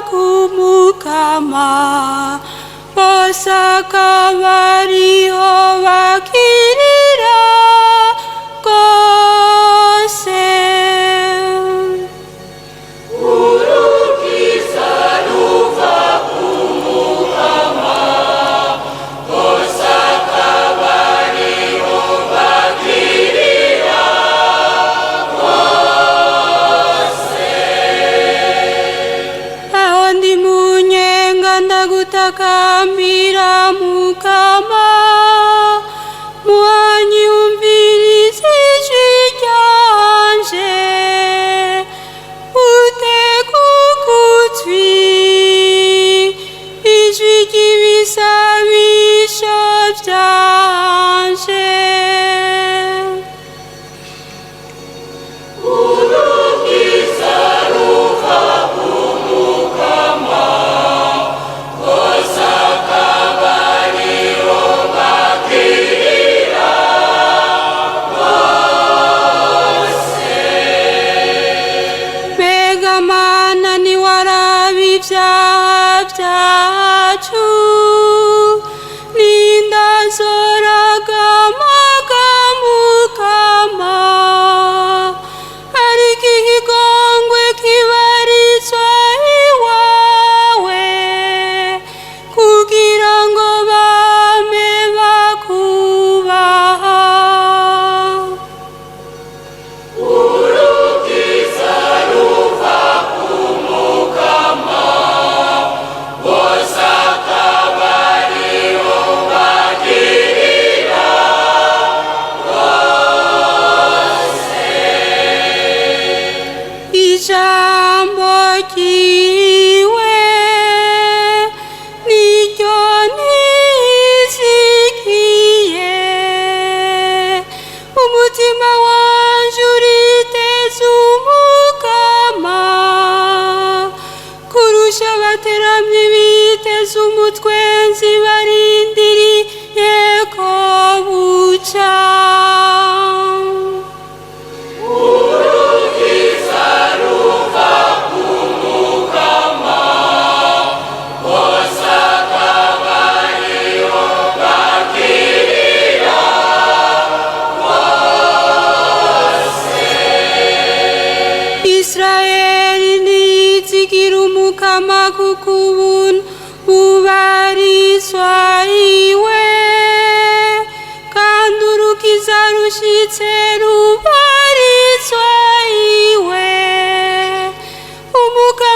kumukama bose akaba ariho bakirira rwose. Urukiza ruva kumukama bose akaba ariho bakirira rwose. Aho ndi mu nyenga ndagutakambira mukama, munyumvirize ijwi ryanje, utege ugutwi ijwi ry'ibisabisho vyanje. Urukiza ruva kumukama bose akaba ariho bakirira rwose. Mbega Mana ntiwaraba ivyaha vyacu, nindazoragamaga mukama, ariko ikigongwe kibarizwa iwawe, kugira ngo bame bakubaha. Urukiza ruva kumukama bose akaba ariho bakirira rwose. Ijambo ryiwe niryo nizigiye, umutima wanje uriteze umukama, kurusha abateramyi biteze umutwenzi barindiriye ko buca. Urukiza ruva kumukama bose akaba ariho bakirira rwose. Israeli nizigira umukama, kuko ubuntu bubarizwa iwe, kandi urukiza rushitse rubarizwa iwe. Umukama